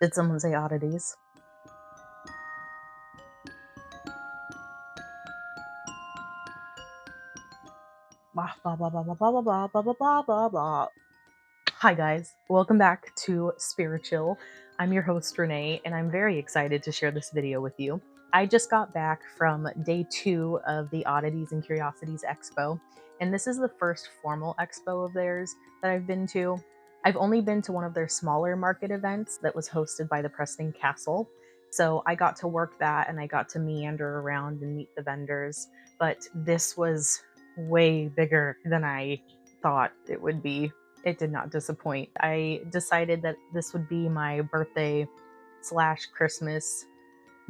Did someone say oddities? Blah, blah, blah, blah, blah, blah, blah, blah, blah, blah, blah, blah. Hi, guys. Welcome back to Spirichill. I'm your host, Renee, and I'm very excited to share this video with you. I just got back from day 2 of the Oddities and Curiosities Expo, and this is the first formal expo of theirs that I've been to. I've only been to one of their smaller market events that was hosted by the Preston Castle, so I got to work that and I got to meander around and meet the vendors, but this was way bigger than I thought it would be. It did not disappoint. I decided that this would be my birthday / Christmas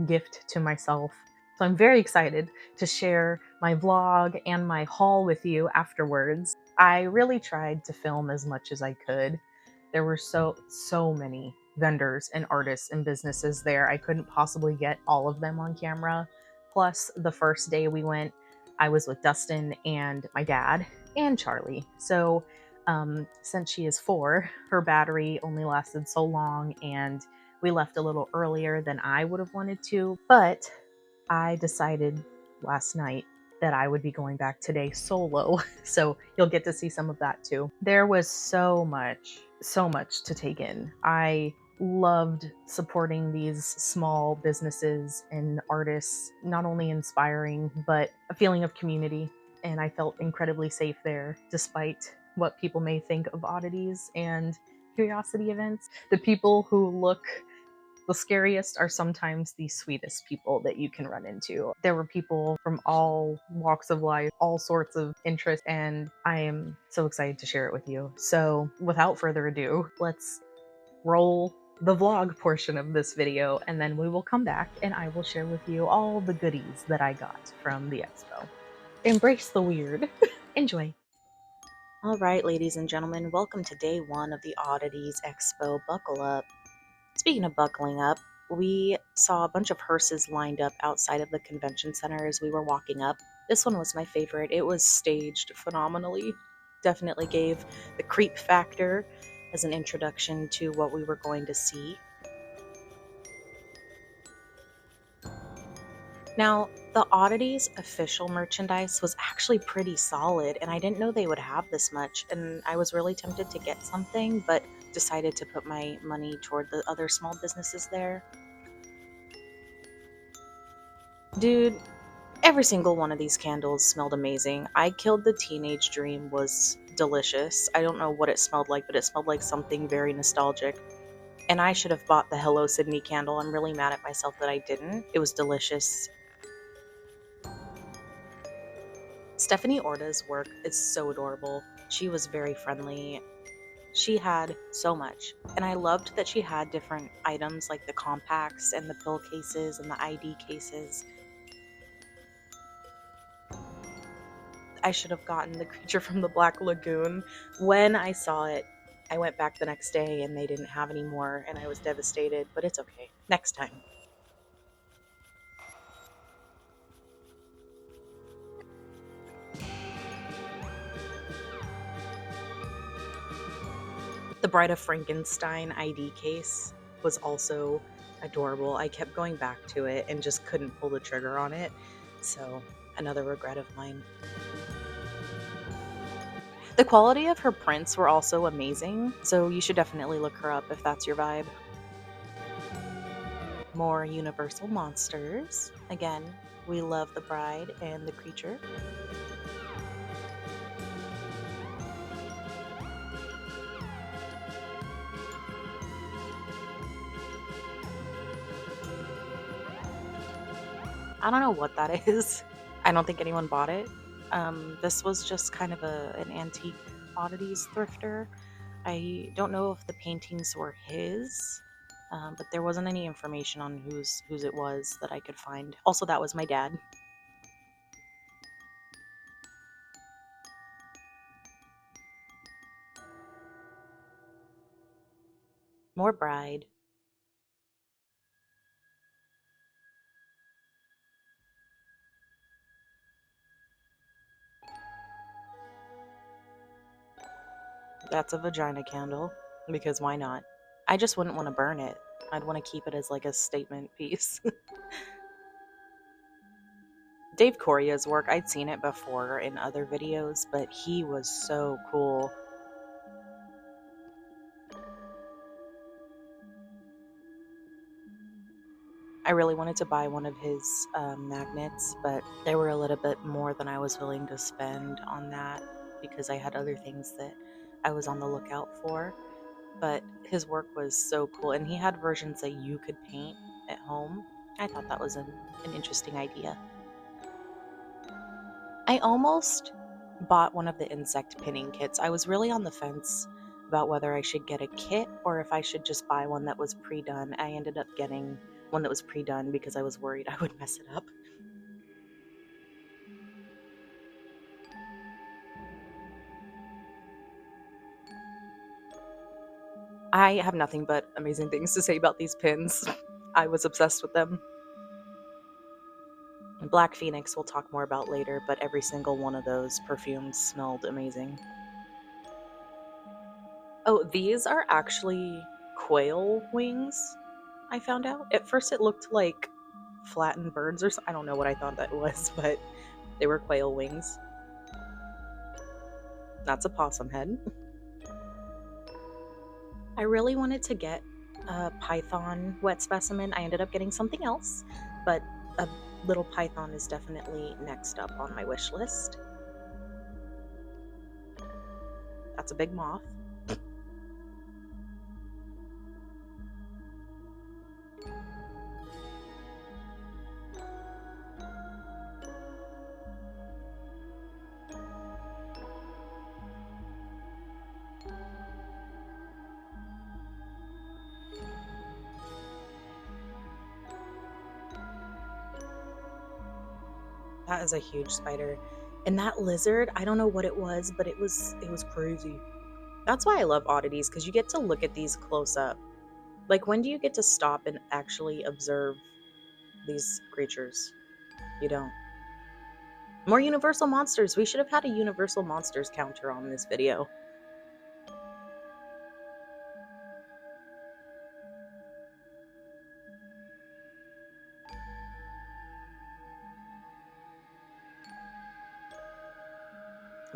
gift to myself. So I'm very excited to share my vlog and my haul with you afterwards. I really tried to film as much as I could. There were so many vendors and artists and businesses there. I couldn't possibly get all of them on camera. Plus, the first day we went, I was with Dustin and my dad and Charlie. So since she is 4, her battery only lasted so long, and we left a little earlier than I would have wanted to, but I decided last night that I would be going back today solo, so you'll get to see some of that too. There was so much to take in. I loved supporting these small businesses and artists, not only inspiring, but a feeling of community, and I felt incredibly safe there, despite what people may think of oddities and curiosity events. The people who look the scariest are sometimes the sweetest people that you can run into. There were people from all walks of life, all sorts of interests, and I am so excited to share it with you. So without further ado, let's roll the vlog portion of this video, and then we will come back and I will share with you all the goodies that I got from the expo. Embrace the weird. Enjoy. All right, ladies and gentlemen, welcome to day 1 of the Oddities Expo. Buckle up. Speaking of buckling up, we saw a bunch of hearses lined up outside of the convention center as we were walking up. This one was my favorite. It was staged phenomenally. Definitely gave the creep factor as an introduction to what we were going to see. Now, the Oddities official merchandise was actually pretty solid, and I didn't know they would have this much, and I was really tempted to get something, but decided to put my money toward the other small businesses there. Dude, every single one of these candles smelled amazing. I Killed the Teenage Dream was delicious. I don't know what it smelled like, but it smelled like something very nostalgic. And I should have bought the Hello Sydney candle. I'm really mad at myself that I didn't. It was delicious. Stephanie Orta's work is so adorable. She was very friendly. She had so much. And I loved that she had different items like the compacts and the pill cases and the ID cases. I should have gotten the creature from the Black Lagoon. When I saw it, I went back the next day and they didn't have any more, and I was devastated, but it's okay. Next time. The Bride of Frankenstein ID case was also adorable. I kept going back to it and just couldn't pull the trigger on it, so another regret of mine. The quality of her prints were also amazing, so you should definitely look her up if that's your vibe. More Universal monsters. Again, we love the bride and the creature. I don't know what that is. I don't think anyone bought it. This was just kind of an antique oddities thrifter. I don't know if the paintings were his, but there wasn't any information on whose it was that I could find. Also, that was my dad. More bride. That's a vagina candle, because why not? I just wouldn't want to burn it. I'd want to keep it as like a statement piece. Dave Corria's work, I'd seen it before in other videos, but he was so cool. I really wanted to buy one of his magnets, but they were a little bit more than I was willing to spend on that because I had other things that I was on the lookout for. But his work was so cool, and he had versions that you could paint at home. I thought that was an interesting idea. I almost bought one of the insect pinning kits. I was really on the fence about whether I should get a kit or if I should just buy one that was pre-done. I ended up getting one that was pre-done because I was worried I would mess it up. I have nothing but amazing things to say about these pins. I was obsessed with them. Black Phoenix we'll talk more about later, but every single one of those perfumes smelled amazing. Oh, these are actually quail wings, I found out. At first it looked like flattened birds or something. I don't know what I thought that was, but they were quail wings. That's a possum head. I really wanted to get a python wet specimen. I ended up getting something else, but a little python is definitely next up on my wish list. That's a big moth. That is a huge spider. And that lizard, I don't know what it was, but it was crazy. That's why I love oddities, because you get to look at these close up. Like, when do you get to stop and actually observe these creatures? You don't. More Universal Monsters. We should have had a Universal Monsters counter on this video.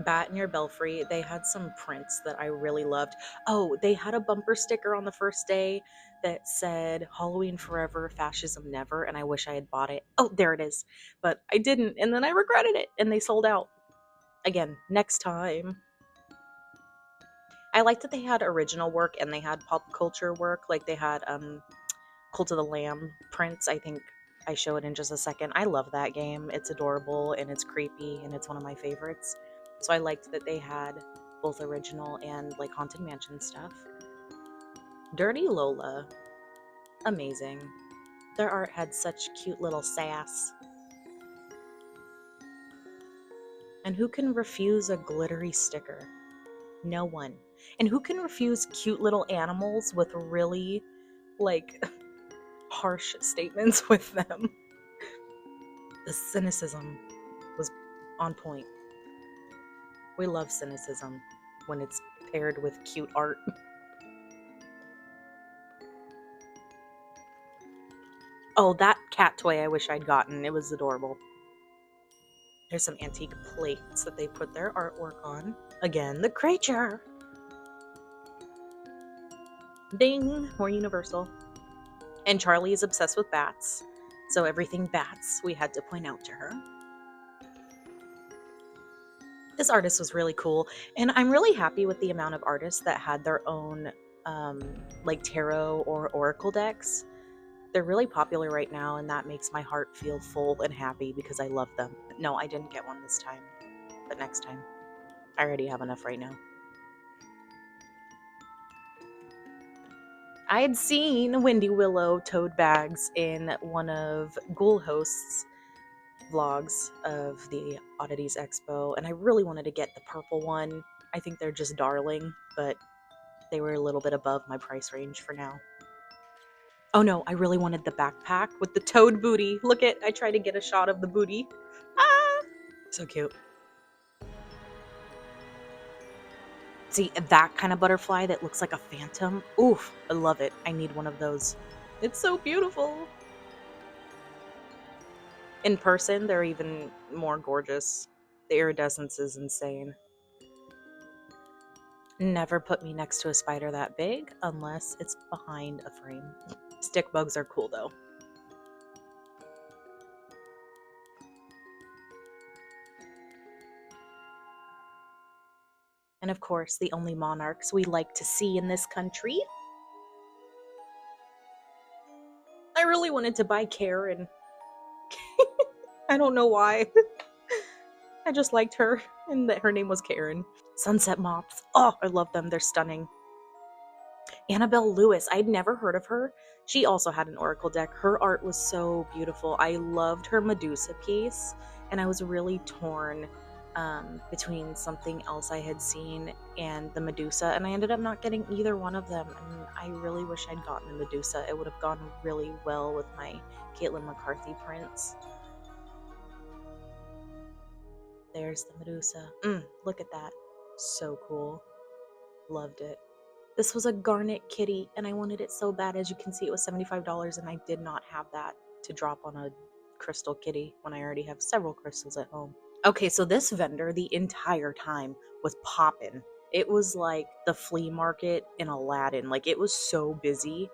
Bat in Your Belfry, they had some prints that I really loved. Oh, they had a bumper sticker on the first day that said Halloween forever, fascism never, and I wish I had bought it. Oh, there it is. But I didn't, and then I regretted it, and they sold out. Again, next time. I liked that they had original work and they had pop culture work. Like they had Cult of the Lamb prints. I think I show it in just a second. I love that game. It's adorable and it's creepy and it's one of my favorites. So I liked that they had both original and like Haunted Mansion stuff. Dirty Lola. Amazing. Their art had such cute little sass. And who can refuse a glittery sticker? No one. And who can refuse cute little animals with really, like, harsh statements with them? The cynicism was on point. We love cynicism when it's paired with cute art. Oh, that cat toy I wish I'd gotten. It was adorable. There's some antique plates that they put their artwork on. Again, the creature. Ding! More Universal. And Charlie is obsessed with bats. So everything bats, we had to point out to her. This artist was really cool. And I'm really happy with the amount of artists that had their own like tarot or oracle decks. They're really popular right now, and that makes my heart feel full and happy because I love them. No, I didn't get one this time, but next time. I already have enough right now. I had seen Windy Willow toad bags in one of Ghoul Host's vlogs of the Oddities Expo, and I really wanted to get the purple one. I think they're just darling, but they were a little bit above my price range for now. Oh no, I really wanted the backpack with the toad booty. Look at, I tried to get a shot of the booty. Ah! So cute. See, that kind of butterfly that looks like a phantom. Oof, I love it. I need one of those. It's so beautiful. In person, they're even more gorgeous. The iridescence is insane. Never put me next to a spider that big unless it's behind a frame. Stick bugs are cool though. And of course, the only monarchs we like to see in this country. I really wanted to buy Karen. I don't know why. I just liked her, and that her name was Karen. Sunset moths. Oh, I love them. They're stunning. Annabelle Lewis. I'd never heard of her. She also had an oracle deck. Her art was so beautiful. I loved her Medusa piece, and I was really torn between something else I had seen and the Medusa, and I ended up not getting either one of them, and I really wish I'd gotten the Medusa. It would have gone really well with my Caitlin McCarthy prints. There's the Medusa. Look at that. So cool. Loved it. This was a garnet kitty, and I wanted it so bad. As you can see, it was $75, and I did not have that to drop on a crystal kitty when I already have several crystals at home. Okay, so this vendor the entire time was popping. It was like the flea market in Aladdin. Like, it was so busy,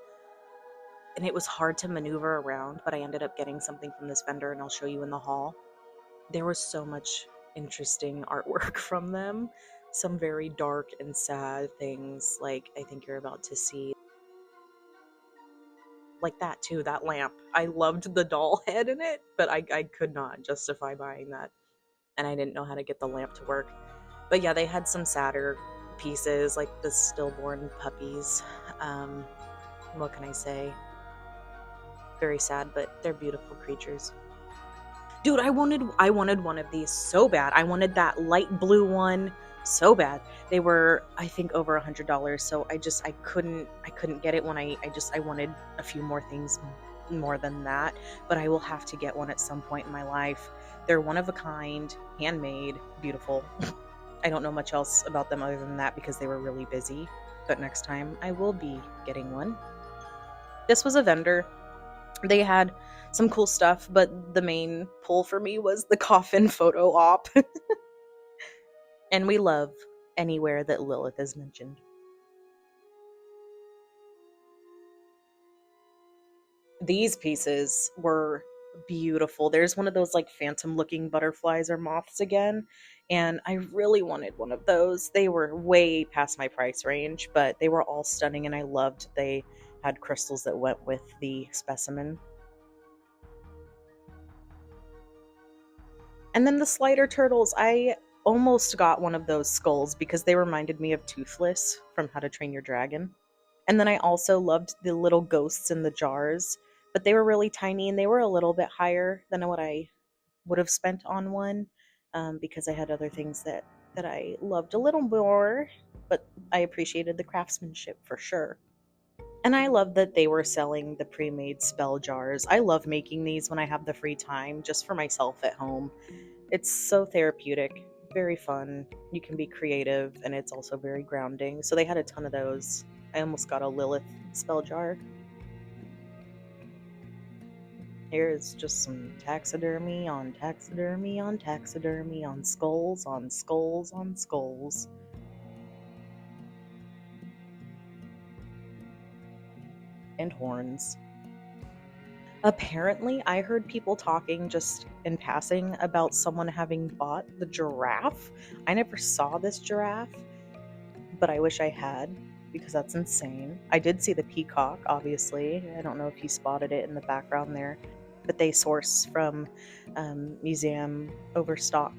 and it was hard to maneuver around, but I ended up getting something from this vendor, and I'll show you in the hall. There was so much interesting artwork from them. Some very dark and sad things, like I think you're about to see. Like that too, that lamp. I loved the doll head in it, but I could not justify buying that. And I didn't know how to get the lamp to work. But yeah, they had some sadder pieces, like the stillborn puppies. What can I say? Very sad, but they're beautiful creatures. Dude, I wanted one of these so bad. I wanted that light blue one so bad. They were, I think, over $100, so I couldn't get it when I wanted a few more things more than that, but I will have to get one at some point in my life. They're one of a kind, handmade, beautiful. I don't know much else about them other than that because they were really busy, but next time I will be getting one. This was a vendor. They had some cool stuff, but the main pull for me was the coffin photo op. And we love anywhere that Lilith is mentioned. These pieces were beautiful. There's one of those like phantom looking butterflies or moths again, and I really wanted one of those. They were way past my price range, but they were all stunning, and I loved they had crystals that went with the specimen. And then the slider turtles, I almost got one of those skulls because they reminded me of Toothless from How to Train Your Dragon. And then I also loved the little ghosts in the jars, but they were really tiny and they were a little bit higher than what I would have spent on one, because I had other things that I loved a little more, but I appreciated the craftsmanship for sure. And I love that they were selling the pre-made spell jars. I love making these when I have the free time, just for myself at home. It's so therapeutic, very fun. You can be creative, and it's also very grounding. So they had a ton of those. I almost got a Lilith spell jar. Here is just some taxidermy on taxidermy on taxidermy on skulls on skulls on skulls. And horns. Apparently, I heard people talking just in passing about someone having bought the giraffe. I never saw this giraffe, but I wish I had because that's insane. I did see the peacock, obviously. I don't know if you spotted it in the background there, but they source from Museum Overstock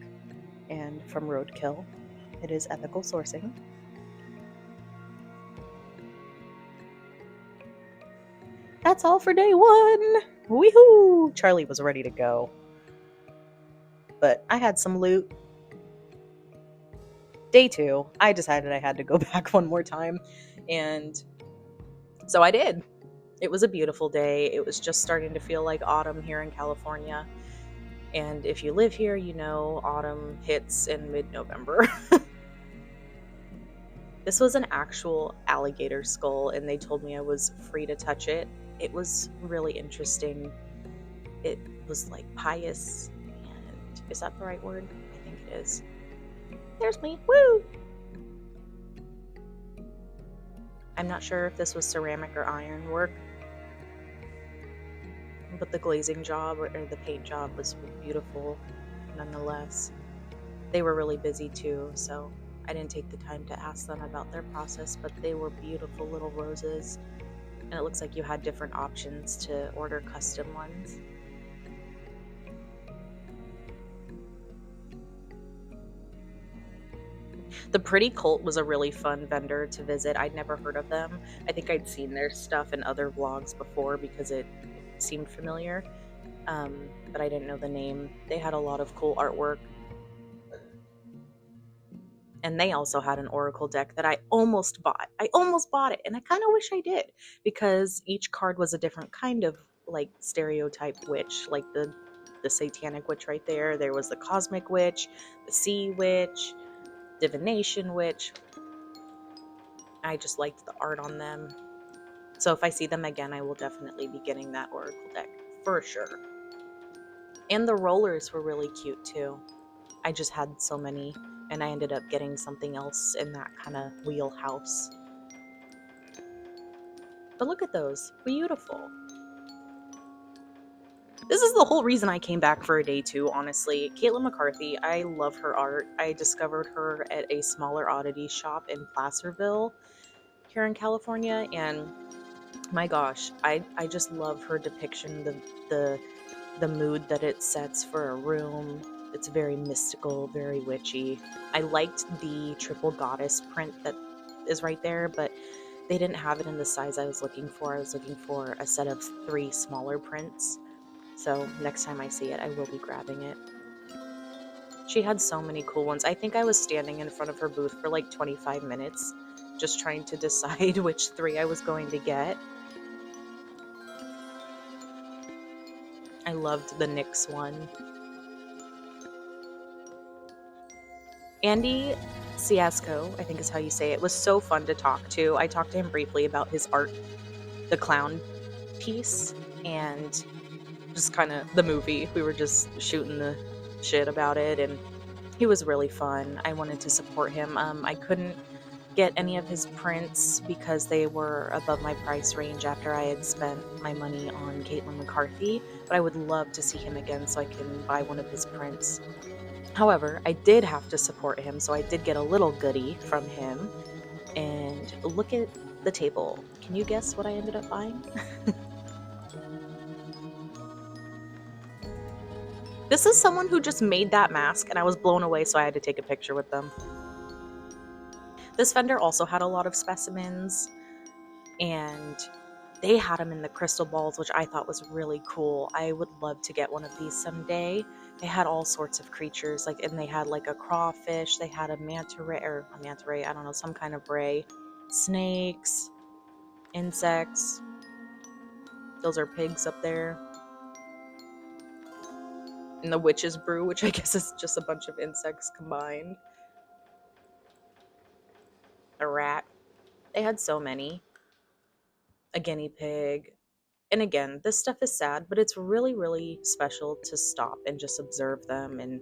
and from Roadkill. It is ethical sourcing. That's all for day one. Woohoo! Charlie was ready to go. But I had some loot. Day two, I decided I had to go back one more time. And so I did. It was a beautiful day. It was just starting to feel like autumn here in California. And if you live here, you know autumn hits in mid-November. This was an actual alligator skull, and they told me I was free to touch it. it was really interesting. It was like pious, and is that the right word? I think it is. There's me. Woo! I'm not sure if this was ceramic or iron work, but the glazing job or the paint job was beautiful nonetheless. They were really busy too, so I didn't take the time to ask them about their process, but they were beautiful little roses, and it looks like you had different options to order custom ones. The Pretty Cult was a really fun vendor to visit. I'd never heard of them. I think I'd seen their stuff in other vlogs before because it seemed familiar, but I didn't know the name. They had a lot of cool artwork. And they also had an oracle deck that I almost bought. I almost bought it, and I kind of wish I did, because each card was a different kind of like stereotype witch, like the satanic witch right there. There was the cosmic witch, the sea witch, divination witch. I just liked the art on them. So if I see them again, I will definitely be getting that oracle deck for sure. And the rollers were really cute too. I just had so many, and I ended up getting something else in that kind of wheelhouse. But look at those. Beautiful. This is the whole reason I came back for a day too, honestly. Caitlin McCarthy, I love her art. I discovered her at a smaller oddity shop in Placerville here in California, and my gosh, I just love her depiction, the mood that it sets for a room. It's very mystical, very witchy. I liked the triple goddess print that is right there, but they didn't have it in the size I was looking for. I was looking for a set of 3 smaller prints. So next time I see it, I will be grabbing it. She had so many cool ones. I think I was standing in front of her booth for like 25 minutes just trying to decide which 3 I was going to get. I loved the Nyx one. Andy Ciasco, I think is how you say it, was so fun to talk to. I talked to him briefly about his art, the clown piece, and just kind of the movie. We were just shooting the shit about it, and he was really fun. I wanted to support him. I couldn't get any of his prints because they were above my price range after I had spent my money on Caitlin McCarthy, but I would love to see him again so I can buy one of his prints. However, I did have to support him, so I did get a little goodie from him. And look at the table. Can you guess what I ended up buying? This is someone who just made that mask, and I was blown away, so I had to take a picture with them. This vendor also had a lot of specimens, and they had them in the crystal balls, which I thought was really cool. I would love to get one of these someday. They had all sorts of creatures, and they had like a crawfish, they had a manta ray, I don't know, some kind of ray, snakes, insects. Those are pigs up there. And the witch's brew, which I guess is just a bunch of insects combined. A rat. They had so many. A guinea pig. And again, this stuff is sad, but it's really, really special to stop and just observe them and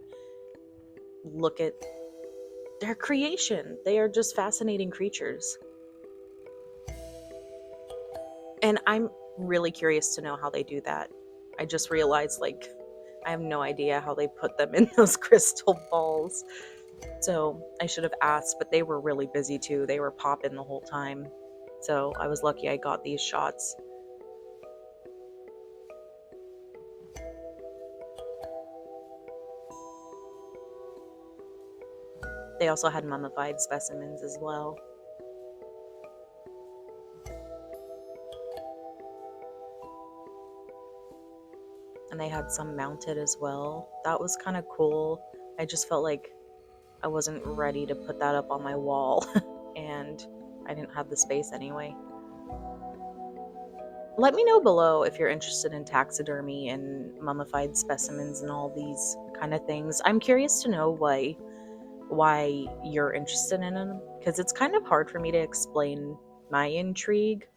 look at their creation. They are just fascinating creatures. And I'm really curious to know how they do that. I just realized, I have no idea how they put them in those crystal balls. So I should have asked, but they were really busy too. They were popping the whole time. So I was lucky I got these shots. They also had mummified specimens as well. And they had some mounted as well. That was kind of cool. I just felt like I wasn't ready to put that up on my wall, and I didn't have the space anyway. Let me know below if you're interested in taxidermy and mummified specimens and all these kind of things. I'm curious to know why you're interested in them, because it's kind of hard for me to explain my intrigue.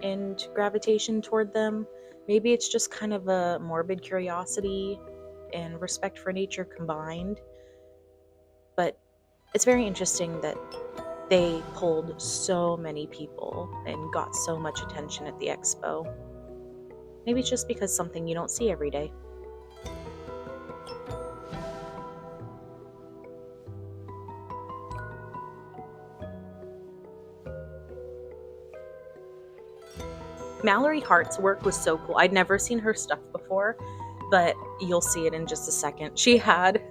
and gravitation toward them. Maybe it's just kind of a morbid curiosity and respect for nature combined. But it's very interesting that they pulled so many people and got so much attention at the expo. Maybe it's just because something you don't see every day. Mallory Hart's work was so cool. I'd never seen her stuff before, but you'll see it in just a second. She had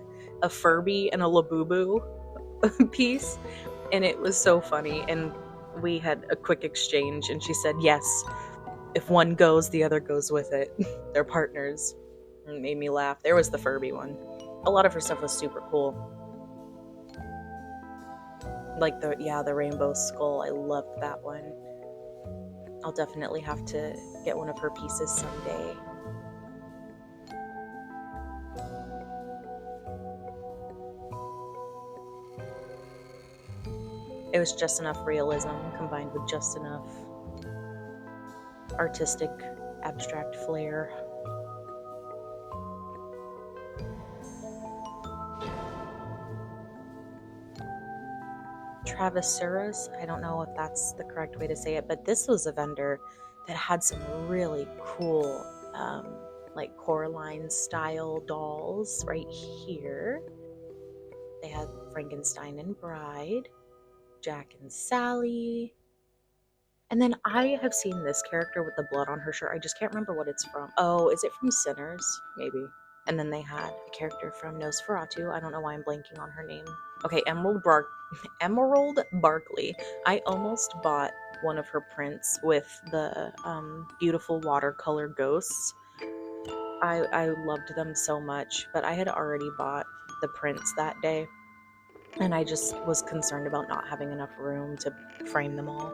a Furby and a Labubu piece, and it was so funny. And we had a quick exchange, and she said, yes, if one goes, the other goes with it. They're partners. And it made me laugh. There was the Furby one. A lot of her stuff was super cool. Like the rainbow skull. I loved that one. I'll definitely have to get one of her pieces someday. It was just enough realism combined with just enough artistic, abstract flair. Travessuras, I don't know if that's the correct way to say it, but this was a vendor that had some really cool, like Coraline style dolls right here. They had Frankenstein and Bride, Jack and Sally. And then I have seen this character with the blood on her shirt. I just can't remember what it's from. Oh, is it from Sinners? Maybe. And then they had a character from Nosferatu. I don't know why I'm blanking on her name. Okay, Emerald Barkley. I almost bought one of her prints with the beautiful watercolor ghosts. I loved them so much, but I had already bought the prints that day, and I just was concerned about not having enough room to frame them all.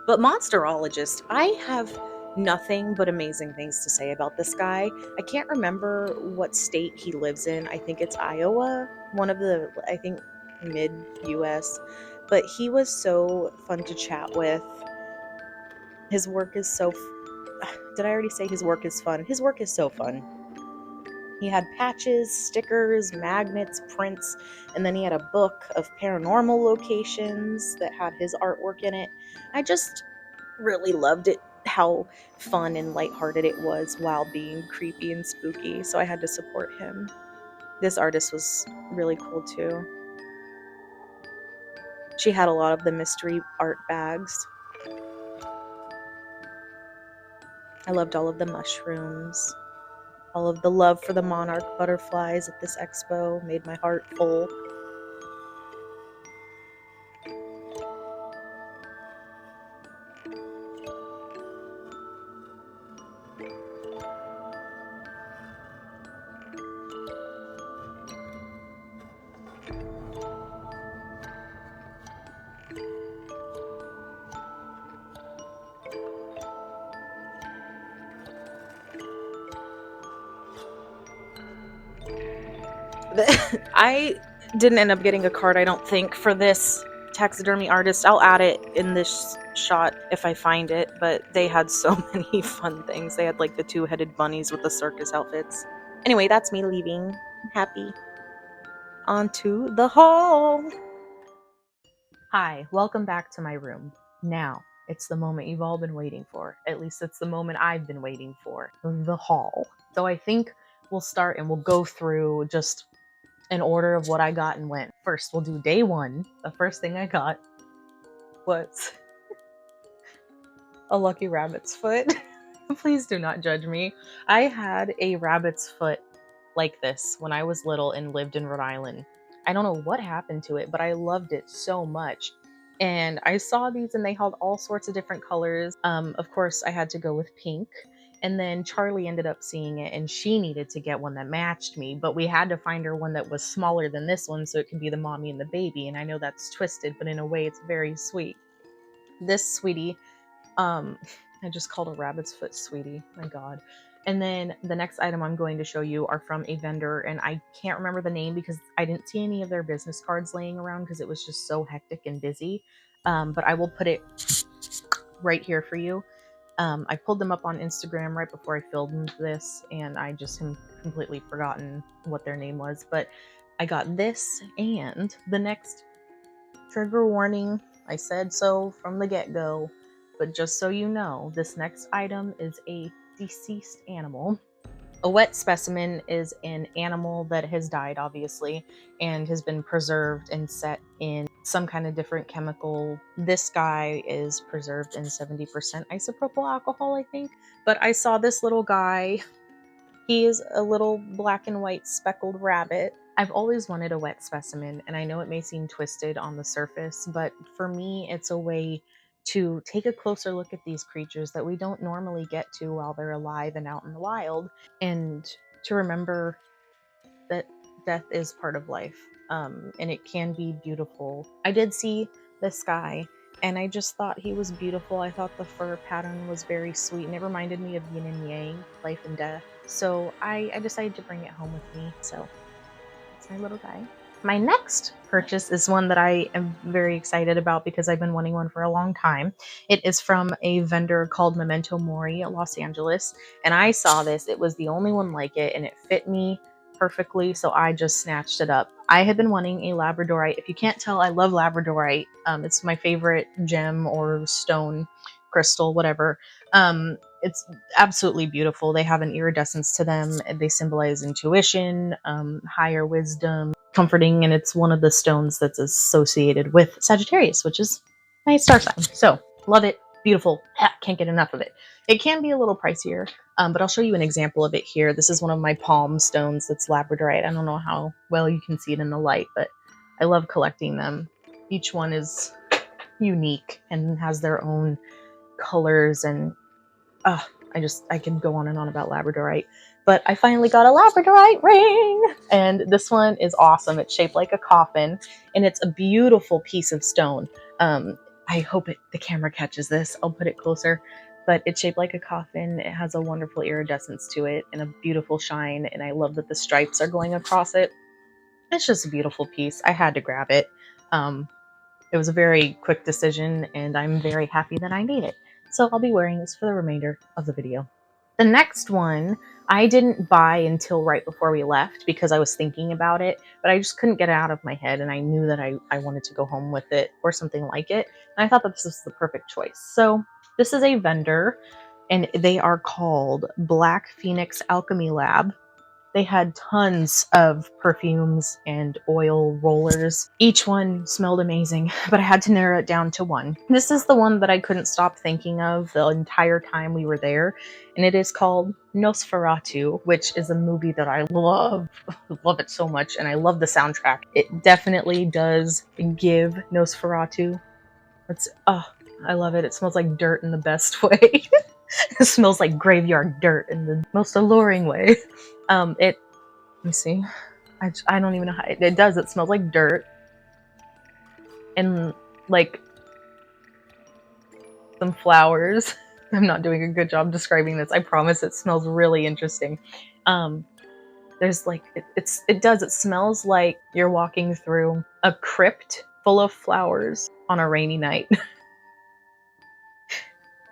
But Monsterologist, I have nothing but amazing things to say about this guy. I can't remember what state he lives in. I think it's Iowa, one of the, I think, mid-US. But he was so fun to chat with. His work is so... Did I already say his work is fun? His work is so fun. He had patches, stickers, magnets, prints, and then he had a book of paranormal locations that had his artwork in it. I just really loved it, how fun and lighthearted it was while being creepy and spooky, so I had to support him. This artist was really cool too. She had a lot of the mystery art bags. I loved all of the mushrooms. All of the love for the monarch butterflies at this expo made my heart full. I didn't end up getting a card, I don't think, for this taxidermy artist. I'll add it in this shot if I find it, but they had so many fun things. They had like the two-headed bunnies with the circus outfits. Anyway, that's me leaving. Happy. On to the hall. Hi, welcome back to my room. Now, it's the moment you've all been waiting for. At least it's the moment I've been waiting for. The hall. So I think we'll start and we'll go through just in order of what I got and when. First, we'll do day one. The first thing I got was a lucky rabbit's foot. Please do not judge me. I had a rabbit's foot like this when I was little and lived in Rhode Island. I don't know what happened to it, but I loved it so much. And I saw these and they held all sorts of different colors. Of course, I had to go with pink. And then Charlie ended up seeing it and she needed to get one that matched me, but we had to find her one that was smaller than this one so it could be the mommy and the baby. And I know that's twisted, but in a way it's very sweet. This sweetie, I just called a rabbit's foot sweetie, my God. And then the next item I'm going to show you are from a vendor, and I can't remember the name because I didn't see any of their business cards laying around because it was just so hectic and busy. But I will put it right here for you. I pulled them up on Instagram right before I filmed this, and I just have completely forgotten what their name was. But I got this and the next. Trigger warning, I said so from the get-go, but just so you know, this next item is a deceased animal. A wet specimen is an animal that has died, obviously, and has been preserved and set in some kind of different chemical. This guy is preserved in 70% isopropyl alcohol, I think. But I saw this little guy. He is a little black and white speckled rabbit. I've always wanted a wet specimen, and I know it may seem twisted on the surface, but for me, it's a way to take a closer look at these creatures that we don't normally get to while they're alive and out in the wild, and to remember that death is part of life, and it can be beautiful. I did see this guy, and I just thought he was beautiful. I thought the fur pattern was very sweet, and it reminded me of yin and yang, life and death. So I decided to bring it home with me. So it's my little guy. My next purchase is one that I am very excited about because I've been wanting one for a long time. It is from a vendor called Memento Mori at Los Angeles, and I saw this. It was the only one like it, and it fit me perfectly, so I just snatched it up. I had been wanting a labradorite. If you can't tell, I love labradorite. It's my favorite gem or stone, crystal, whatever. It's absolutely beautiful. They have an iridescence to them. They symbolize intuition, higher wisdom, comforting, and it's one of the stones that's associated with Sagittarius, which is my star sign. So love it. Beautiful. Can't get enough of it. It can be a little pricier, but I'll show you an example of it here. This is one of my palm stones that's labradorite. I don't know how well you can see it in the light, but I love collecting them. Each one is unique and has their own colors, and I can go on and on about labradorite. But I finally got a labradorite ring, and this one is awesome. It's shaped like a coffin, and it's a beautiful piece of stone. I hope the camera catches this. I'll put it closer. But it's shaped like a coffin. It has a wonderful iridescence to it and a beautiful shine, and I love that the stripes are going across it. It's just a beautiful piece. I had to grab it. It was a very quick decision, and I'm very happy that I made it. So I'll be wearing this for the remainder of the video. The next one I didn't buy until right before we left because I was thinking about it, but I just couldn't get it out of my head, and I knew that I wanted to go home with it or something like it. And I thought that this was the perfect choice. So this is a vendor, and they are called Black Phoenix Alchemy Lab. They had tons of perfumes and oil rollers. Each one smelled amazing, but I had to narrow it down to one. This is the one that I couldn't stop thinking of the entire time we were there, and it is called Nosferatu, which is a movie that I love. Love it so much, and I love the soundtrack. It definitely does give Nosferatu. I love it. It smells like dirt in the best way. It smells like graveyard dirt in the most alluring way. Let me see. I don't even know how it does. It smells like dirt and like some flowers. I'm not doing a good job describing this. I promise. It smells really interesting. There's like it smells like you're walking through a crypt full of flowers on a rainy night.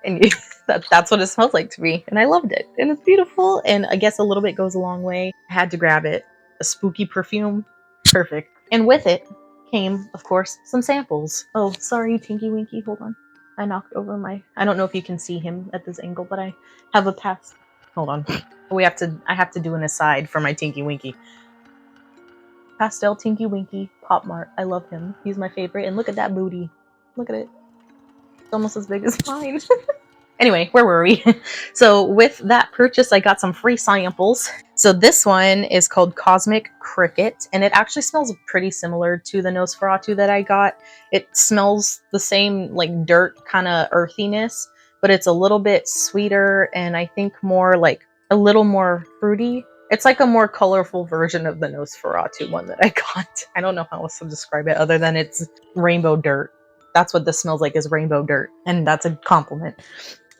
And that's what it smells like to me, and I loved it, and it's beautiful, and I guess a little bit goes a long way. I had to grab it. A spooky perfume, perfect. And with it came, of course, some samples. Oh, sorry, Tinky Winky, hold on. I knocked over I don't know if you can see him at this angle, but I have a hold on. I have to do an aside for my Tinky Winky. Pastel Tinky Winky, Pop Mart. I love him. He's my favorite, and look at that booty. Look at it. It's almost as big as mine. Anyway, where were we? So with that purchase, I got some free samples. So this one is called Cosmic Cricket, and it actually smells pretty similar to the Nosferatu that I got. It smells the same, like dirt kind of earthiness, but it's a little bit sweeter, and I think more like a little more fruity. It's like a more colorful version of the Nosferatu one that I got. I don't know how else to describe it other than it's rainbow dirt. That's what this smells like, is rainbow dirt, and that's a compliment.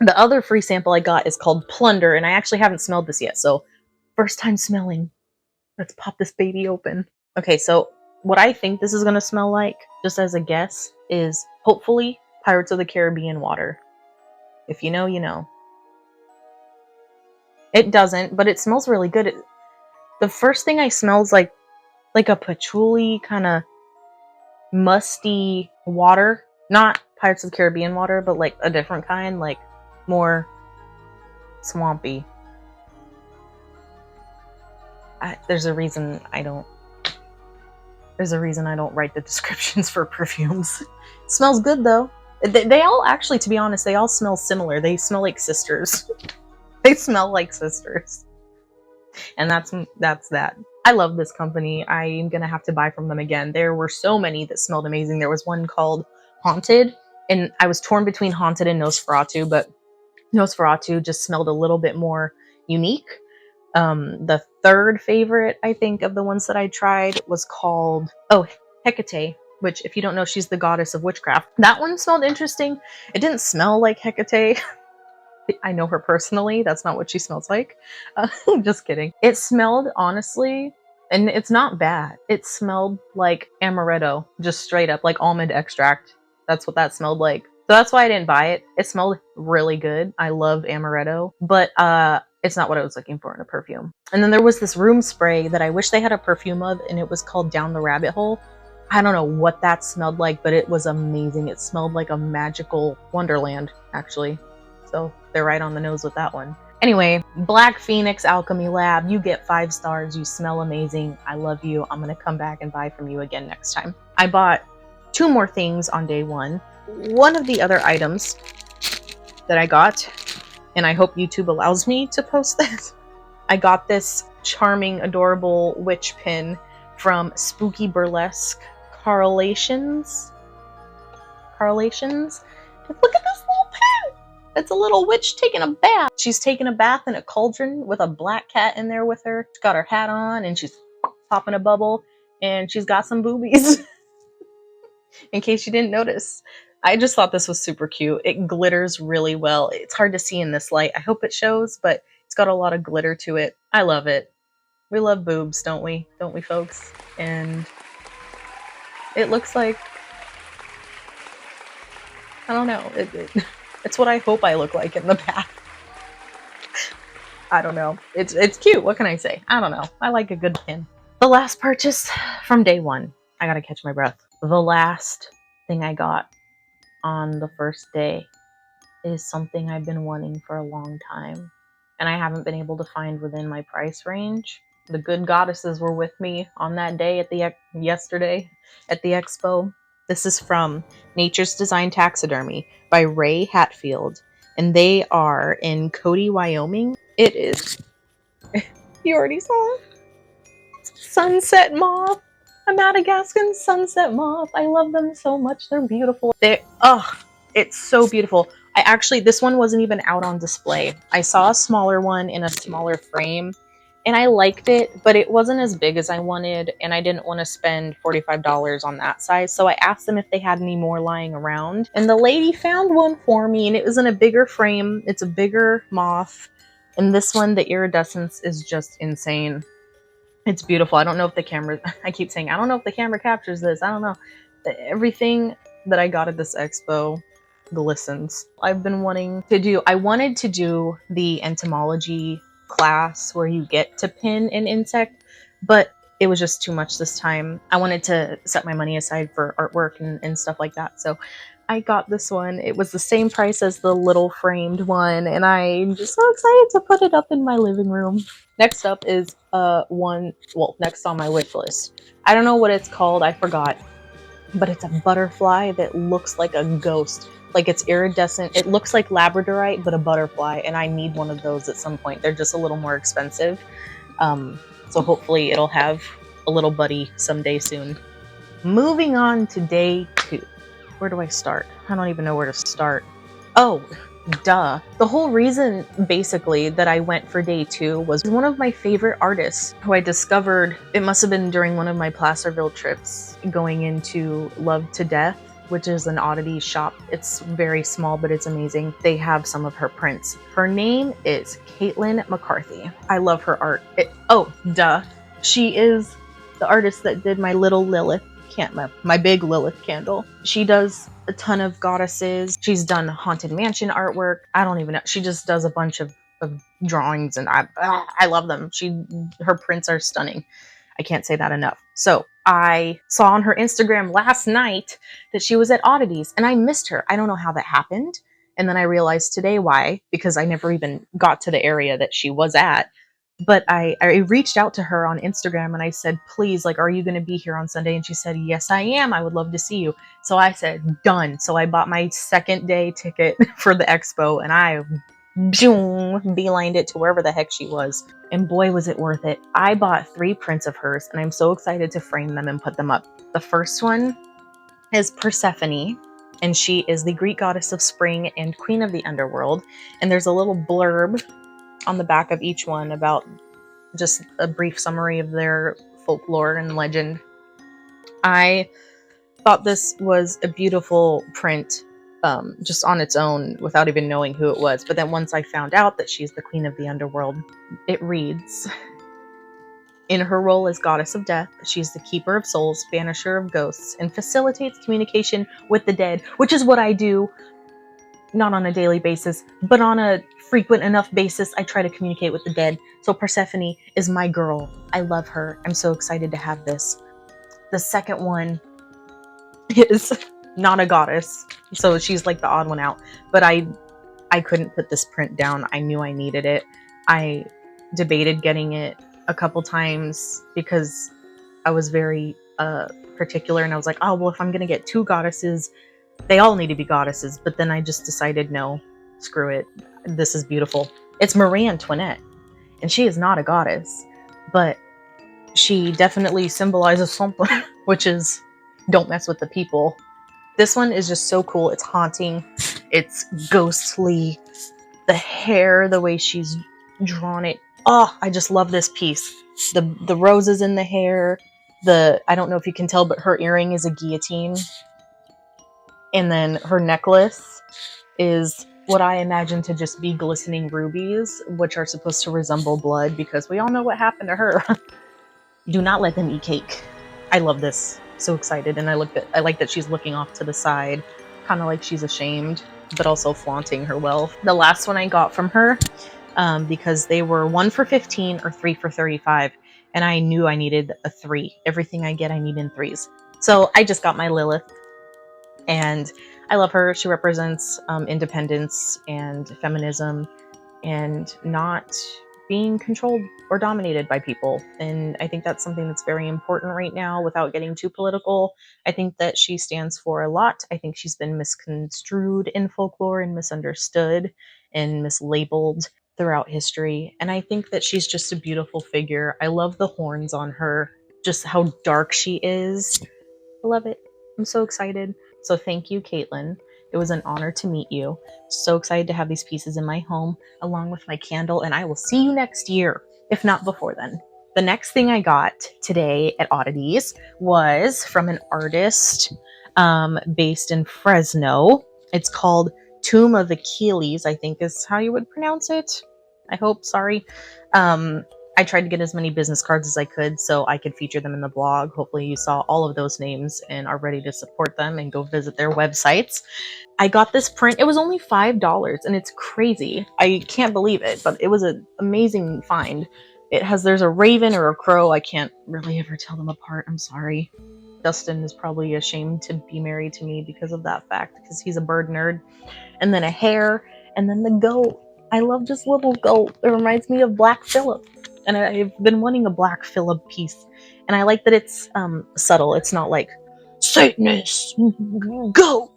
The other free sample I got is called Plunder, and I actually haven't smelled this yet, so first time smelling. Let's pop this baby open. Okay, so what I think this is going to smell like, just as a guess, is hopefully Pirates of the Caribbean water. If you know, you know. It doesn't, but it smells really good. The first thing I smell is like a patchouli kind of musty water. Not Pirates of the Caribbean water, but like a different kind, like more swampy. There's a reason I don't write the descriptions for perfumes. It smells good though. They all actually, to be honest, they all smell similar. They smell like sisters. They smell like sisters. And that's that. I love this company. I'm gonna have to buy from them again. There were so many that smelled amazing. There was one called Haunted, and I was torn between Haunted and Nosferatu, but Nosferatu just smelled a little bit more unique. The third favorite, I think, of the ones that I tried was called, Hecate, which, if you don't know, she's the goddess of witchcraft. That one smelled interesting. It didn't smell like Hecate. I know her personally. That's not what she smells like. Just kidding. It smelled, honestly, and it's not bad. It smelled like amaretto, just straight up, like almond extract. That's what that smelled like. So that's why I didn't buy it. It smelled really good. I love amaretto, but it's not what I was looking for in a perfume. And then there was this room spray that I wish they had a perfume of, and it was called Down the Rabbit Hole. I don't know what that smelled like, but it was amazing. It smelled like a magical wonderland, actually. So they're right on the nose with that one. Anyway, Black Phoenix Alchemy Lab, you get 5 stars. You smell amazing. I love you. I'm going to come back and buy from you again next time. I bought 2 more things on day 1. One of the other items that I got, and I hope YouTube allows me to post this, I got this charming, adorable witch pin from Spooky Burlesque Correlations. Look at this little pin. It's a little witch taking a bath. She's taking a bath in a cauldron with a black cat in there with her. She's got her hat on and she's popping a bubble, and she's got some boobies. In case you didn't notice. I just thought this was super cute. It glitters really well. It's hard to see in this light. I hope it shows, but it's got a lot of glitter to it. I love it. We love boobs, don't we? Don't we, folks? And it looks like, I don't know. It's what I hope I look like in the bath. I don't know. It's cute. What can I say? I don't know. I like a good pin. The last purchase from day 1. I gotta catch my breath. The last thing I got on the first day is something I've been wanting for a long time, and I haven't been able to find within my price range. The good goddesses were with me on that day yesterday at the expo. This is from Nature's Design Taxidermy by Ray Hatfield, and they are in Cody, Wyoming. It is, you already saw it, sunset moth. A Madagascan sunset moth. I love them so much. They're beautiful. It's so beautiful. This one wasn't even out on display. I saw a smaller one in a smaller frame, and I liked it, but it wasn't as big as I wanted, and I didn't want to spend $45 on that size, so I asked them if they had any more lying around, and the lady found one for me, and it was in a bigger frame. It's a bigger moth, and this one, the iridescence is just insane. It's beautiful. I don't know if the camera, I keep saying, I don't know if the camera captures this. I don't know. Everything that I got at this expo glistens. I wanted to do the entomology class where you get to pin an insect, but it was just too much this time. I wanted to set my money aside for artwork and stuff like that. So I got this one. It was the same price as the little framed one, and I'm just so excited to put it up in my living room. Next up is next on my wish list. I don't know what it's called, I forgot, but it's a butterfly that looks like a ghost. Like, it's iridescent. It looks like labradorite, but a butterfly, and I need one of those at some point. They're just a little more expensive. So hopefully it'll have a little buddy someday soon. Moving on to day 2. Where do I start? I don't even know where to start. Oh, duh. The whole reason, basically, that I went for day 2 was one of my favorite artists who I discovered, it must have been during one of my Placerville trips, going into Love to Death, which is an oddity shop. It's very small, but it's amazing. They have some of her prints. Her name is Caitlin McCarthy. I love her art. She is the artist that did my Little Lilith my big Lilith candle. She does a ton of goddesses. She's done Haunted Mansion artwork. I don't even know. She just does a bunch of drawings, and I love them. Her prints are stunning. I can't say that enough. So I saw on her Instagram last night that she was at Oddities, and I missed her. I don't know how that happened. And then I realized today why, because I never even got to the area that she was at. But I reached out to her on Instagram and I said, please, like, are you going to be here on Sunday? And she said, yes, I am. I would love to see you. So I said, done. So I bought my second day ticket for the expo, and I beelined it to wherever the heck she was. And boy, was it worth it. I bought 3 prints of hers, and I'm so excited to frame them and put them up. The first one is Persephone, and she is the Greek goddess of spring and queen of the underworld. And there's a little blurb on the back of each one about just a brief summary of their folklore and legend. I thought this was a beautiful print just on its own without even knowing who it was. But then once I found out that she's the queen of the underworld, it reads, in her role as goddess of death, she's the keeper of souls, banisher of ghosts, and facilitates communication with the dead, which is what I do, not on a daily basis, but on a frequent enough basis. I try to communicate with the dead. So Persephone is my girl. I love her. I'm so excited to have this. The second one is not a goddess, so she's like the odd one out, but I couldn't put this print down. I knew I needed it. I debated getting it a couple times because I was very particular, and I was like, oh well, if I'm gonna get 2 goddesses, they all need to be goddesses. But then I just decided, no, screw it, this is beautiful. It's Marie Antoinette, and she is not a goddess, but she definitely symbolizes something, which is don't mess with the people. This one is just so cool. It's haunting. It's ghostly. The hair, the way she's drawn it. Oh, I just love this piece. The roses in the hair. I don't know if you can tell, but her earring is a guillotine. And then her necklace is what I imagine to just be glistening rubies, which are supposed to resemble blood, because we all know what happened to her. Do not let them eat cake. I love this. So excited. And I like that she's looking off to the side, kind of like she's ashamed, but also flaunting her wealth. The last one I got from her, because they were 1 for $15 or 3 for $35, and I knew I needed a 3. Everything I get, I need in 3s. So I just got my Lilith, and I love her. She represents independence and feminism and not being controlled or dominated by people. And I think that's something that's very important right now without getting too political. I think that she stands for a lot. I think she's been misconstrued in folklore and misunderstood and mislabeled throughout history. And I think that she's just a beautiful figure. I love the horns on her, just how dark she is. I love it. I'm so excited. So thank you, Caitlin. It was an honor to meet you. So excited to have these pieces in my home along with my candle, and I will see you next year, if not before then. The next thing I got today at Oddities was from an artist based in Fresno. It's called Tomb of Achilles, I think is how you would pronounce it. I hope, sorry. I tried to get as many business cards as I could so I could feature them in the blog. Hopefully you saw all of those names and are ready to support them and go visit their websites. I got this print. It was only $5, and it's crazy. I can't believe it, but it was an amazing find. There's a raven or a crow. I can't really ever tell them apart. I'm sorry. Dustin is probably ashamed to be married to me because of that fact, because he's a bird nerd. And then a hare, and then the goat. I love this little goat. It reminds me of Black Phillip. And I've been wanting a Black Phillip piece. And I like that it's subtle. It's not like, Satanist, goat,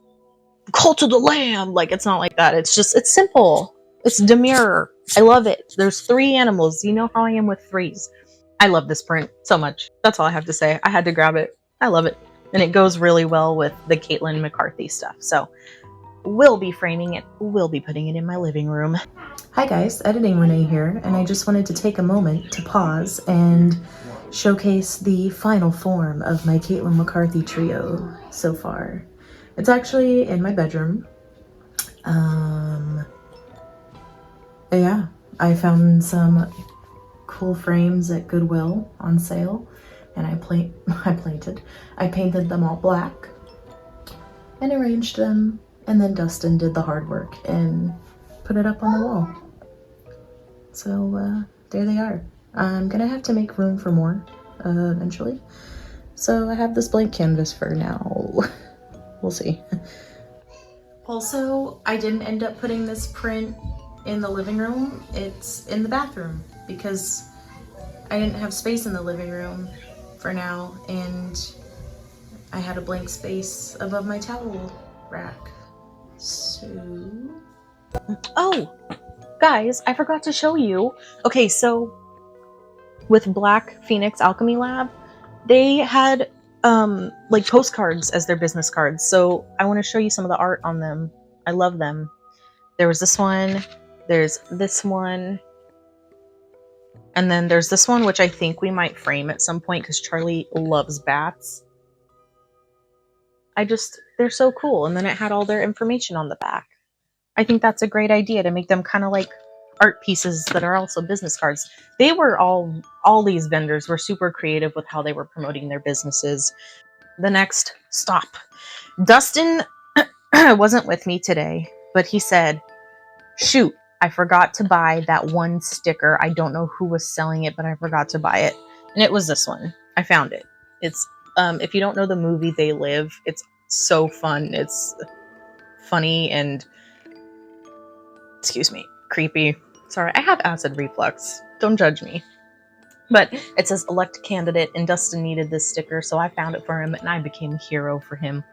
cult of the lamb. Like, it's not like that. It's simple. It's demure. I love it. There's 3 animals. You know how I am with 3s. I love this print so much. That's all I have to say. I had to grab it. I love it. And it goes really well with the Caitlin McCarthy stuff. So we'll be framing it. We'll be putting it in my living room. Hi guys, Editing Renee here, and I just wanted to take a moment to pause and showcase the final form of my Caitlin McCarthy trio so far. It's actually in my bedroom. Yeah, I found some cool frames at Goodwill on sale, and I painted them all black and arranged them, and then Dustin did the hard work and put it up on the wall. So there they are. I'm gonna have to make room for more eventually. So I have this blank canvas for now. We'll see. Also, I didn't end up putting this print in the living room. It's in the bathroom because I didn't have space in the living room for now, and I had a blank space above my towel rack. So... Oh, guys, I forgot to show you. Okay, so with Black Phoenix Alchemy Lab, they had like postcards as their business cards. So I want to show you some of the art on them. I love them. There was this one, there's this one, and then there's this one, which I think we might frame at some point because Charlie loves bats. They're so cool. And then it had all their information on the back. I think that's a great idea to make them kind of like art pieces that are also business cards. They were all these vendors were super creative with how they were promoting their businesses. The next stop. Dustin wasn't with me today, but he said, shoot, I forgot to buy that one sticker. I don't know who was selling it, but I forgot to buy it. And it was this one. I found it. It's, if you don't know the movie They Live, it's so fun. It's funny and, excuse me, creepy. Sorry, I have acid reflux. Don't judge me. But it says elect candidate, and Dustin needed this sticker, so I found it for him, and I became a hero for him.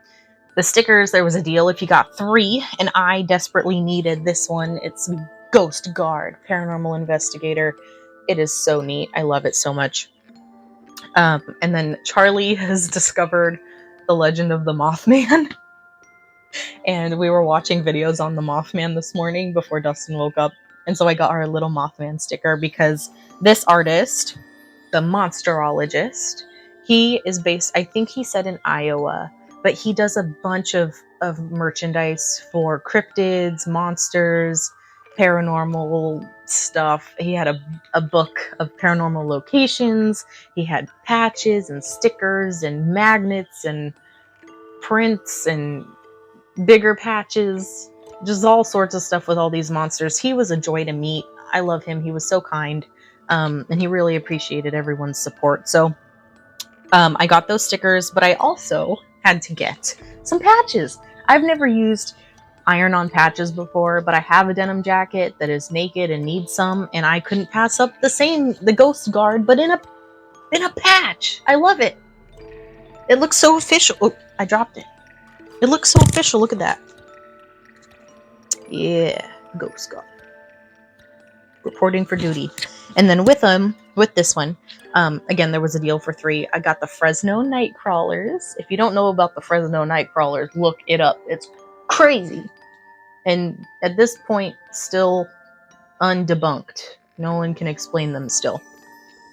The stickers, there was a deal if you got 3, and I desperately needed this one. It's Ghost Guard, Paranormal Investigator. It is so neat. I love it so much. And then Charlie has discovered the legend of the Mothman. And we were watching videos on the Mothman this morning before Dustin woke up. And so I got our little Mothman sticker because this artist, the monsterologist, he is based, I think he said in Iowa, but he does a bunch of merchandise for cryptids, monsters, paranormal stuff. He had a book of paranormal locations. He had patches and stickers and magnets and prints and bigger patches, just all sorts of stuff with all these monsters. He was a joy to meet. I love him. He was so kind, and he really appreciated everyone's support. So I got those stickers, but I also had to get some patches. I've never used iron-on patches before, but I have a denim jacket that is naked and needs some, and I couldn't pass up the Ghost Guard, but in a patch. I love it. It looks so official. Oh, I dropped it. It looks so official. Look at that. Yeah, Ghost Guard. Reporting for duty. And then with this one, again, there was a deal for 3. I got the Fresno Nightcrawlers. If you don't know about the Fresno Nightcrawlers, look it up. It's crazy. And at this point, still undebunked. No one can explain them still.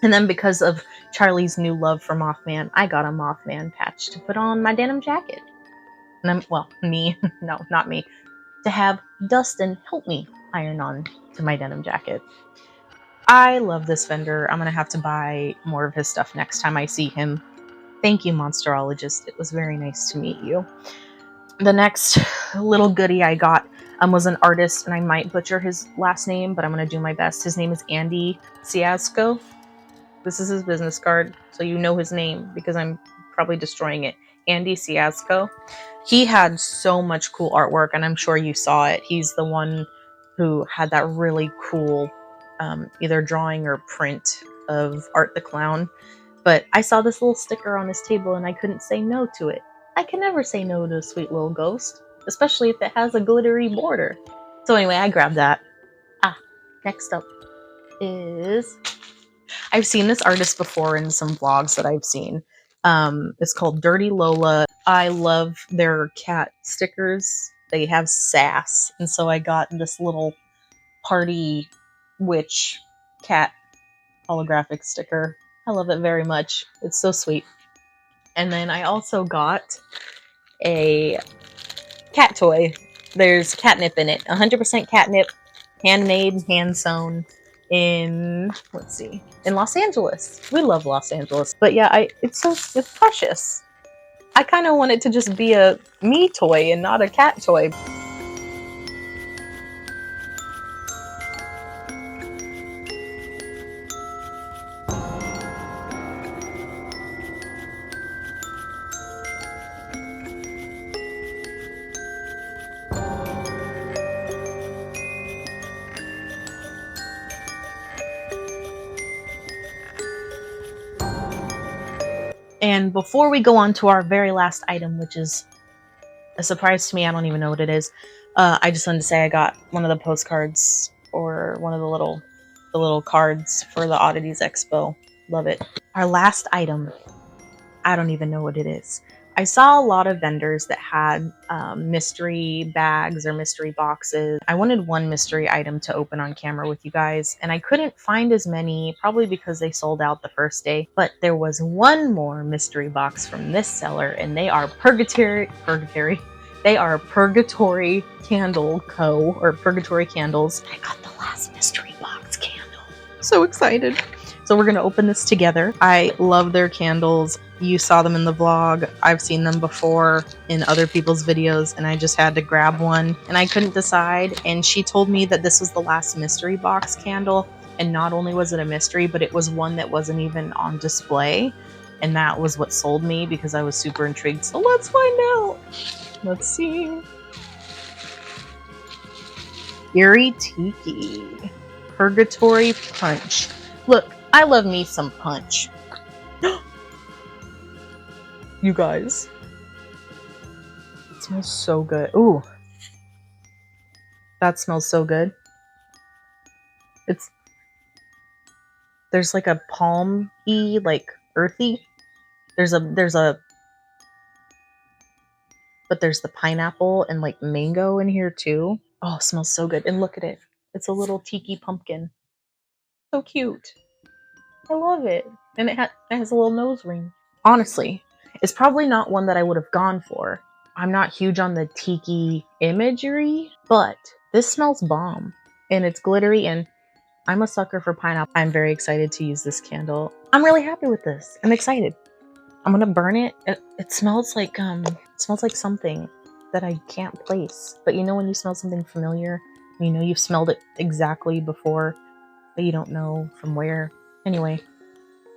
And then because of Charlie's new love for Mothman, I got a Mothman patch to put on my denim jacket. And no, not me, to have Dustin help me iron on to my denim jacket. I love this vendor. I'm going to have to buy more of his stuff next time I see him. Thank you, Monsterologist. It was very nice to meet you. The next little goodie I got was an artist, and I might butcher his last name, but I'm going to do my best. His name is Andy Ciasco. This is his business card, so you know his name because I'm probably destroying it. Andy Ciasco. He had so much cool artwork, and I'm sure you saw it. He's the one who had that really cool either drawing or print of Art the Clown. But I saw this little sticker on his table, and I couldn't say no to it. I can never say no to a sweet little ghost, especially if it has a glittery border. So anyway, I grabbed that. Next up is... I've seen this artist before in some vlogs that I've seen. It's called Dirty Lola. I love their cat stickers. They have sass. And so I got this little party witch cat holographic sticker. I love it very much. It's so sweet. And then I also got a cat toy. There's catnip in it. 100% catnip. Handmade, hand sewn. in, let's see, in Los Angeles. We love Los Angeles. But yeah, it's precious. I kind of want it to just be a me toy and not a cat toy. And before we go on to our very last item, which is a surprise to me, I don't even know what it is. I just wanted to say I got one of the postcards, or one of the little cards for the Oddities Expo. Love it. Our last item, I don't even know what it is. I saw a lot of vendors that had mystery bags or mystery boxes. I wanted one mystery item to open on camera with you guys, and I couldn't find as many, probably because they sold out the first day. But there was one more mystery box from this seller, and they are Purgatory. They are Purgatory Candle Co. or Purgatory Candles. I got the last mystery box candle. So excited. So we're going to open this together. I love their candles. You saw them in the vlog. I've seen them before in other people's videos, and I just had to grab one and I couldn't decide. And she told me that this was the last mystery box candle. And not only was it a mystery, but it was one that wasn't even on display. And that was what sold me, because I was super intrigued. So let's find out. Let's see. Eerie Tiki. Purgatory Punch. Look, I love me some punch. You guys. It smells so good. Ooh. That smells so good. There's like a palm-y, like earthy. But there's the pineapple and like mango in here too. Oh, it smells so good. And look at it. It's a little tiki pumpkin. So cute. I love it. And it has a little nose ring. Honestly, it's probably not one that I would have gone for. I'm not huge on the tiki imagery, but this smells bomb. And it's glittery, and I'm a sucker for pineapple. I'm very excited to use this candle. I'm really happy with this. I'm excited. I'm gonna burn it. It smells like something that I can't place. But you know when you smell something familiar, you know you've smelled it exactly before, but you don't know from where. Anyway,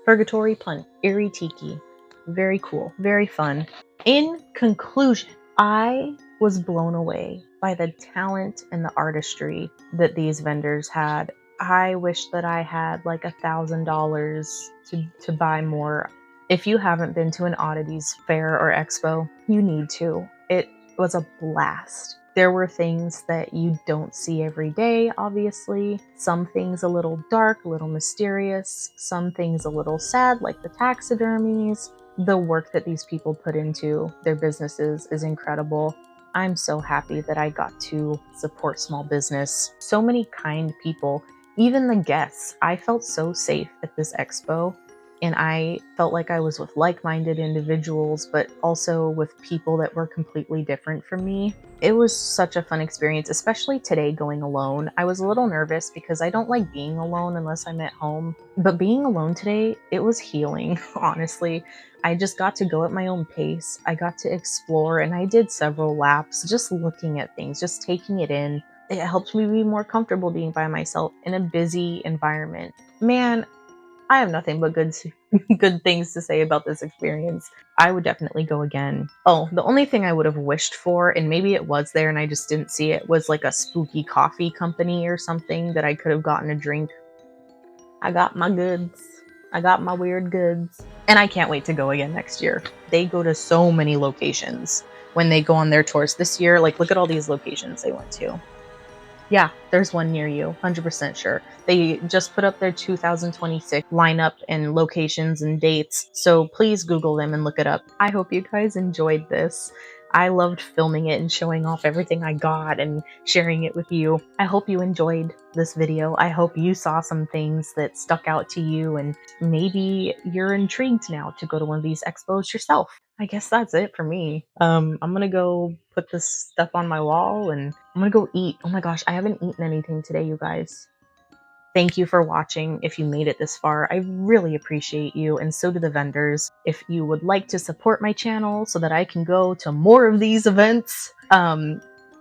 Purgatory Punch, Eerie Tiki. Very cool, very fun. In conclusion, I was blown away by the talent and the artistry that these vendors had. I wish that I had like $1,000 to buy more. If you haven't been to an Oddities fair or expo, you need to. It was a blast. There were things that you don't see every day, obviously. Some things a little dark, a little mysterious. Some things a little sad, like the taxidermies. The work that these people put into their businesses is incredible. I'm so happy that I got to support small business. So many kind people, even the guests. I felt so safe at this expo. And I felt like I was with like-minded individuals, but also with people that were completely different from me. It was such a fun experience, especially today going alone. I was a little nervous because I don't like being alone unless I'm at home. But being alone today, it was healing, honestly. I just got to go at my own pace. I got to explore, and I did several laps just looking at things, just taking it in. It helped me be more comfortable being by myself in a busy environment. Man, I have nothing but good things to say about this experience. I would definitely go again. Oh, the only thing I would have wished for, and maybe it was there and I just didn't see it, was like a spooky coffee company or something that I could have gotten a drink. I got my goods. I got my weird goods. And I can't wait to go again next year. They go to so many locations when they go on their tours this year. Like, look at all these locations they went to. Yeah, there's one near you, 100% sure. They just put up their 2026 lineup and locations and dates, so please Google them and look it up. I hope you guys enjoyed this. I loved filming it and showing off everything I got and sharing it with you. I hope you enjoyed this video. I hope you saw some things that stuck out to you, and maybe you're intrigued now to go to one of these expos yourself. I guess that's it for me. I'm gonna go put this stuff on my wall, and I'm gonna go eat. Oh my gosh, I haven't eaten anything today, you guys. Thank you for watching if you made it this far. I really appreciate you, and so do the vendors. If you would like to support my channel so that I can go to more of these events,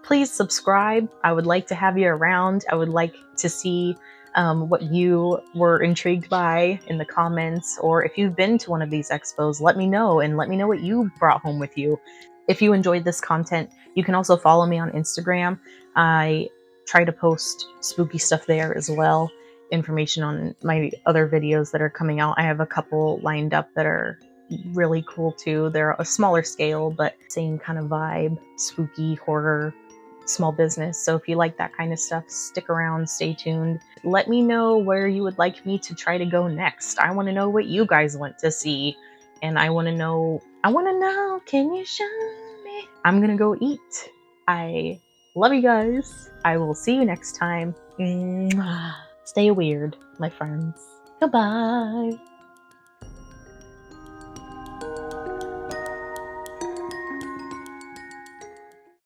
please subscribe. I would like to have you around. I would like to see what you were intrigued by in the comments, or if you've been to one of these expos, let me know, and let me know what you brought home with you. If you enjoyed this content, you can also follow me on Instagram. I try to post spooky stuff there as well. Information on my other videos that are coming out. I have a couple lined up that are really cool too. They're a smaller scale, but same kind of vibe, spooky, horror, small business. So if you like that kind of stuff, stick around, stay tuned. Let me know where you would like me to try to go next. I want to know what you guys want to see, and I want to know, can you show me? I'm gonna go eat. I love you guys. I will see you next time. Stay weird, my friends. Goodbye.